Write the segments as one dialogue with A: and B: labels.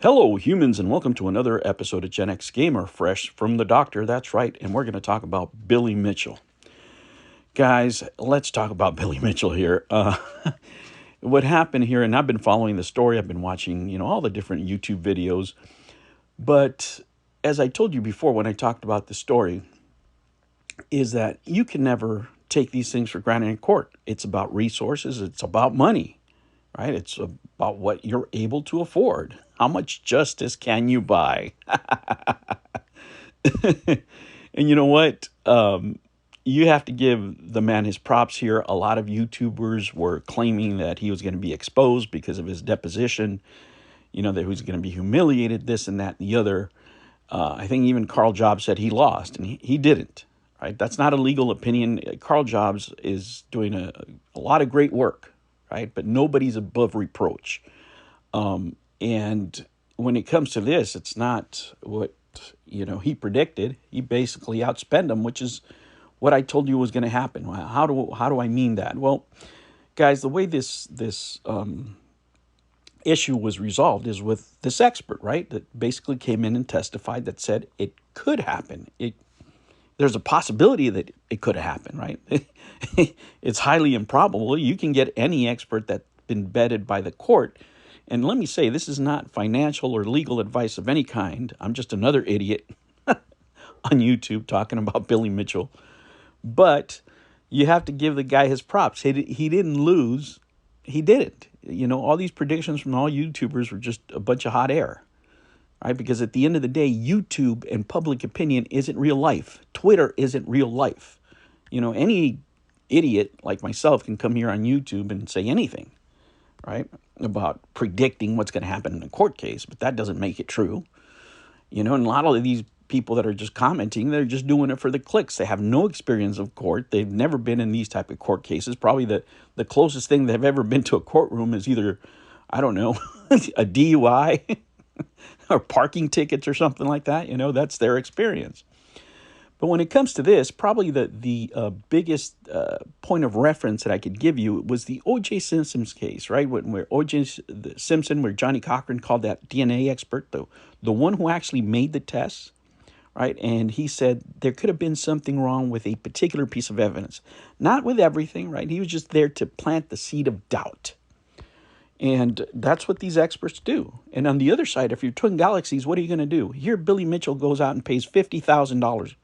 A: Hello, humans, and welcome to another episode of Gen X Gamer, fresh from the doctor. That's right, and we're going to talk about Billy Mitchell. Guys, let's talk about Billy Mitchell here. What happened here, and I've been following the story, I've been watching, all the different YouTube videos, but as I told you before when I talked about the story, is that you can never take these things for granted in court. It's about resources, it's about money, right? It's about what you're able to afford. How much justice can you buy? And you know what? You have to give the man his props here. A lot of YouTubers were claiming that he was going to be exposed because of his deposition, that he was going to be humiliated, this and that and the other. I think even Carl Jobs said he lost, and he didn't. Right? That's not a legal opinion. Carl Jobs is doing a lot of great work, right? But nobody's above reproach. And when it comes to this, it's not what, he predicted. He basically outspent him, which is what I told you was going to happen. How do I mean that? Well, guys, the way this issue was resolved is with this expert, right? That basically came in and testified that said it could happen. There's a possibility that it could have happened, right? It's highly improbable. You can get any expert that's been vetted by the court. And let me say, this is not financial or legal advice of any kind. I'm just another idiot on YouTube talking about Billy Mitchell. But you have to give the guy his props. He didn't lose. He didn't. All these predictions from all YouTubers were just a bunch of hot air. Right? Because at the end of the day, YouTube and public opinion isn't real life. Twitter isn't real life. Any idiot like myself can come here on YouTube and say anything, right, about predicting what's going to happen in a court case, but that doesn't make it true. And a lot of these people that are just commenting, they're just doing it for the clicks. They have no experience of court. They've never been in these type of court cases. Probably the closest thing they've ever been to a courtroom is either, I don't know, a DUI or parking tickets or something like that. That's their experience. But when it comes to this, probably the biggest point of reference that I could give you was the O.J. Simpson's case, right? Where O.J. Simpson, where Johnny Cochran called that DNA expert, the one who actually made the tests, right? And he said there could have been something wrong with a particular piece of evidence. Not with everything, right? He was just there to plant the seed of doubt. And that's what these experts do. And on the other side, if you're Twin Galaxies, what are you going to do? Here, Billy Mitchell goes out and pays $50,000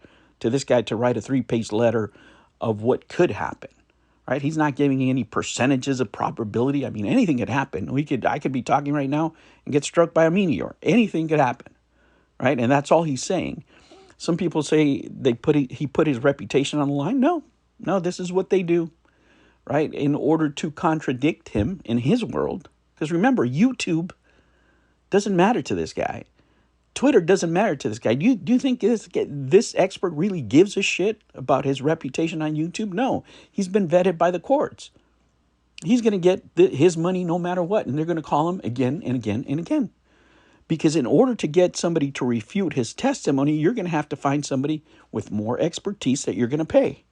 A: to this guy to write a 3-page letter of what could happen, right? He's not giving any percentages of probability. I mean, anything could happen. I could be talking right now and get struck by a meteor. Anything could happen, right? And that's all he's saying. Some people say he put his reputation on the line. No, this is what they do, right? In order to contradict him in his world. Because remember, YouTube doesn't matter to this guy. Twitter doesn't matter to this guy. Do you think this expert really gives a shit about his reputation on YouTube? No, he's been vetted by the courts. He's going to get his money no matter what, and they're going to call him again and again and again. Because in order to get somebody to refute his testimony, you're going to have to find somebody with more expertise that you're going to pay.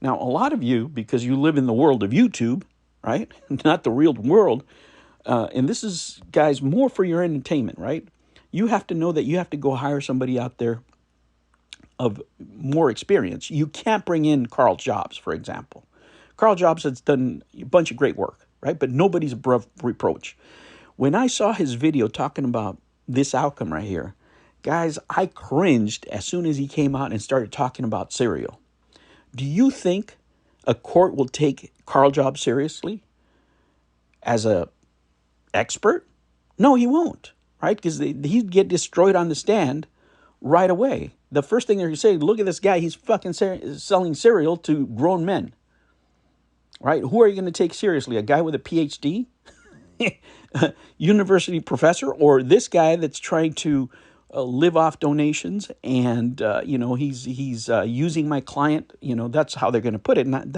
A: Now, a lot of you, because you live in the world of YouTube, right, not the real world, and this is, guys, more for your entertainment, right? You have to know that you have to go hire somebody out there of more experience. You can't bring in Carl Jobs, for example. Carl Jobs has done a bunch of great work, right? But nobody's above reproach. When I saw his video talking about this outcome right here, guys, I cringed as soon as he came out and started talking about cereal. Do you think a court will take Carl Jobs seriously as a expert? No, he won't. Right? Because he'd get destroyed on the stand right away. The first thing they're going to say, look at this guy, he's fucking selling cereal to grown men. Right? Who are you going to take seriously? A guy with a PhD? A university professor? Or this guy that's trying to live off donations and, he's using my client? That's how they're going to put it. Not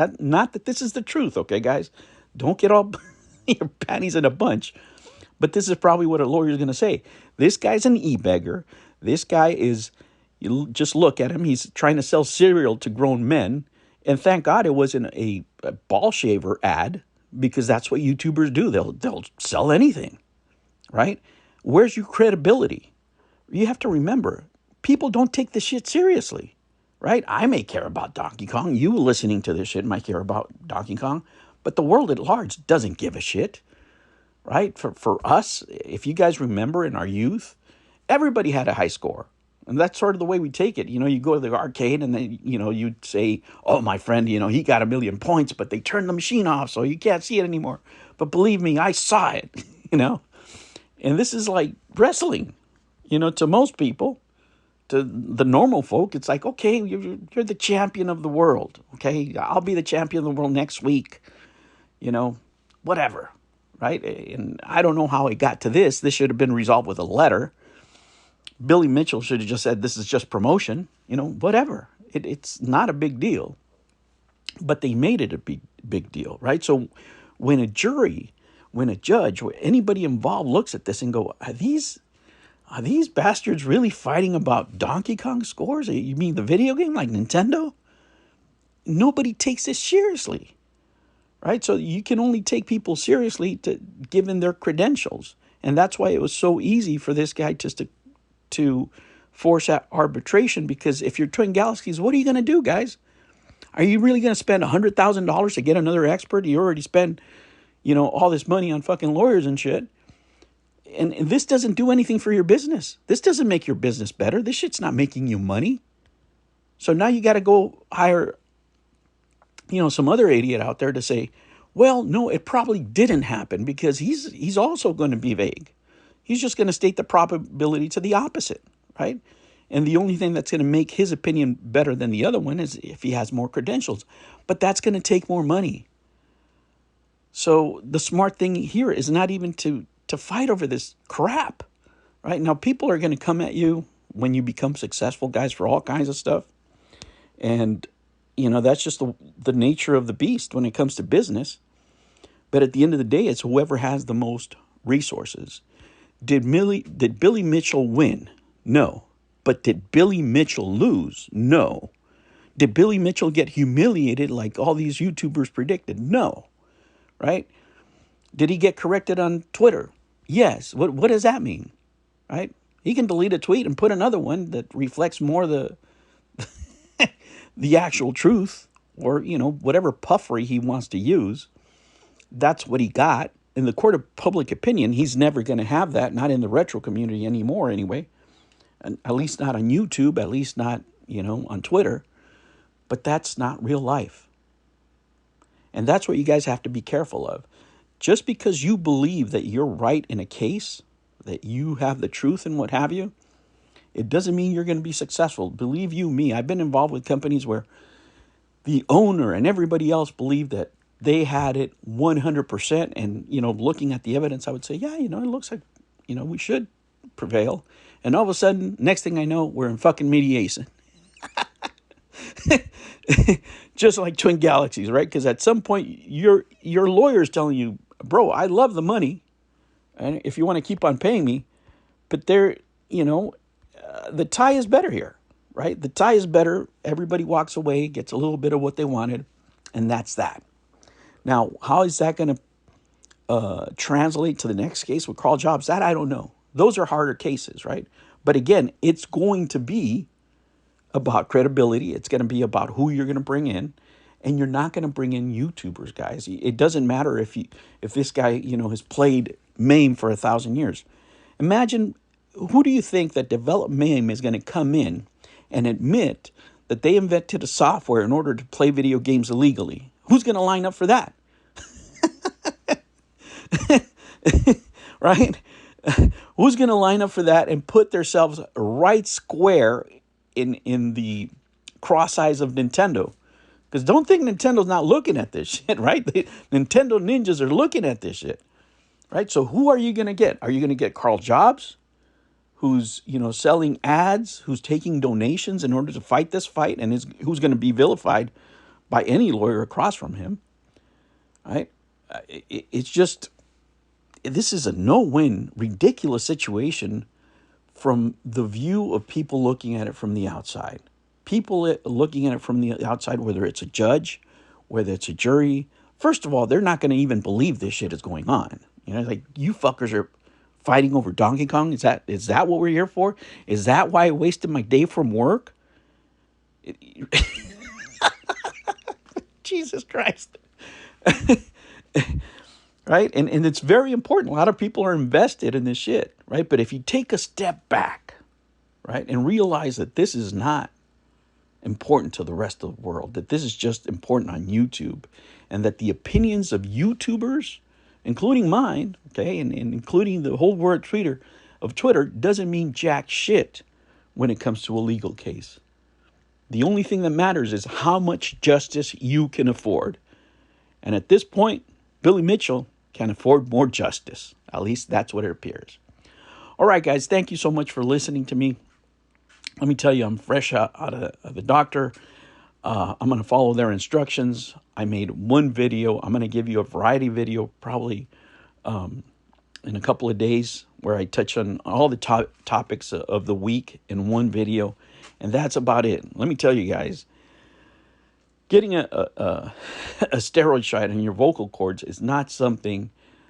A: that this is the truth, okay, guys? Don't get all your panties in a bunch. But this is probably what a lawyer is going to say. This guy's an e-beggar. This guy is, you just look at him. He's trying to sell cereal to grown men. And thank God it wasn't a ball shaver ad, because that's what YouTubers do. They'll sell anything, right? Where's your credibility? You have to remember, people don't take this shit seriously, right? I may care about Donkey Kong. You listening to this shit might care about Donkey Kong, but the world at large doesn't give a shit, right? For us, if you guys remember in our youth, everybody had a high score. And that's sort of the way we take it. You know, you go to the arcade and then, you know, you'd say, oh, my friend, you know, he got 1,000,000 points, but they turned the machine off, so you can't see it anymore. But believe me, I saw it, you know. And this is like wrestling, you know, to most people, to the normal folk. It's like, okay, you're the champion of the world. Okay, I'll be the champion of the world next week, you know, whatever, right? And I don't know how it got to this. This should have been resolved with a letter. Billy Mitchell should have just said, this is just promotion, you know, whatever. It's not a big deal, but they made it a big deal, right? So when a jury, when a judge, or anybody involved looks at this and go, are these bastards really fighting about Donkey Kong scores? You mean the video game like Nintendo? Nobody takes this seriously, right? So you can only take people seriously given their credentials. And that's why it was so easy for this guy just to force out arbitration, because if you're Twin Galaxies, what are you going to do, guys? Are you really going to spend $100,000 to get another expert? You already spend, you know, all this money on fucking lawyers and shit. And this doesn't do anything for your business. This doesn't make your business better. This shit's not making you money. So now you got to go hire, you know, some other idiot out there to say, well, no, it probably didn't happen, because he's also going to be vague. He's just going to state the probability to the opposite, right? And the only thing that's going to make his opinion better than the other one is if he has more credentials. But that's going to take more money. So the smart thing here is not even to fight over this crap, right? Now, people are going to come at you when you become successful, guys, for all kinds of stuff. And, you know, that's just the nature of the beast when it comes to business. But at the end of the day, it's whoever has the most resources. Did Billy Mitchell win? No. But did Billy Mitchell lose? No. Did Billy Mitchell get humiliated like all these YouTubers predicted? No. Right? Did he get corrected on Twitter? Yes. What does that mean? Right? He can delete a tweet and put another one that reflects more the the actual truth, or, you know, whatever puffery he wants to use. That's what he got. In the court of public opinion, he's never going to have that, not in the retro community anymore anyway. And at least not on YouTube, at least not, you know, on Twitter. But that's not real life. And that's what you guys have to be careful of. Just because you believe that you're right in a case, that you have the truth and what have you, it doesn't mean you're going to be successful. Believe you me, I've been involved with companies where the owner and everybody else believed that they had it 100%. And, you know, looking at the evidence, I would say, yeah, you know, it looks like, you know, we should prevail. And all of a sudden, next thing I know, we're in fucking mediation. Just like Twin Galaxies, right? Because at some point, your lawyer's telling you, bro, I love the money, and if you want to keep on paying me, but there, you know, the tie is better here, right? The tie is better. Everybody walks away, gets a little bit of what they wanted, and that's that. Now, how is that going to translate to the next case with Carl Jobs? That I don't know. Those are harder cases, right? But again, it's going to be about credibility. It's going to be about who you're going to bring in. And you're not going to bring in YouTubers, guys. It doesn't matter if this guy, you know, has played MAME for 1,000 years. Imagine, who do you think that developed MAME is going to come in and admit that they invented a software in order to play video games illegally? Who's going to line up for that? Right? Who's going to line up for that and put themselves right square in the cross eyes of Nintendo? Because don't think Nintendo's not looking at this shit, right? Nintendo ninjas are looking at this shit, right? So who are you going to get? Are you going to get Carl Jobs, who's, you know, selling ads, who's taking donations in order to fight this fight, and who's going to be vilified by any lawyer across from him, right? It's just, this is a no-win, ridiculous situation from the view of people looking at it from the outside. People looking at it from the outside, whether it's a judge, whether it's a jury, first of all, they're not going to even believe this shit is going on. You know, like, you fuckers are fighting over Donkey Kong? Is that what we're here for? Is that why I wasted my day from work? Jesus Christ. Right? And it's very important. A lot of people are invested in this shit, right? But if you take a step back, right, and realize that this is not important to the rest of the world, that this is just important on YouTube, and that the opinions of YouTubers, including mine, okay, and including the whole world Twitter, doesn't mean jack shit when it comes to a legal case. The only thing that matters is how much justice you can afford. And at this point, Billy Mitchell can afford more justice. At least that's what it appears. All right, guys, thank you so much for listening to me. Let me tell you, I'm fresh out of the doctor. I'm going to follow their instructions. I made one video. I'm going to give you a variety video probably in a couple of days where I touch on all the topics of the week in one video. And that's about it. Let me tell you guys, getting a steroid shot in your vocal cords is not something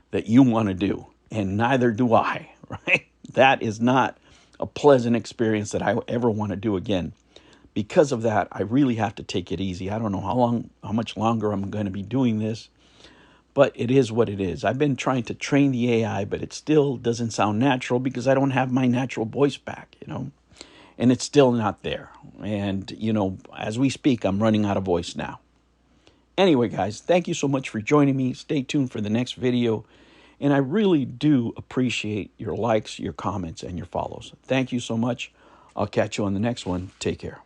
A: that you want to do. And neither do I, right? That is not a pleasant experience that I ever want to do again. Because of that, I really have to take it easy. I don't know how much longer I'm going to be doing this, but it is what it is. I've been trying to train the AI, but it still doesn't sound natural because I don't have my natural voice back, and it's still not there. And, as we speak, I'm running out of voice now. Anyway, guys, thank you so much for joining me. Stay tuned for the next video. And I really do appreciate your likes, your comments, and your follows. Thank you so much. I'll catch you on the next one. Take care.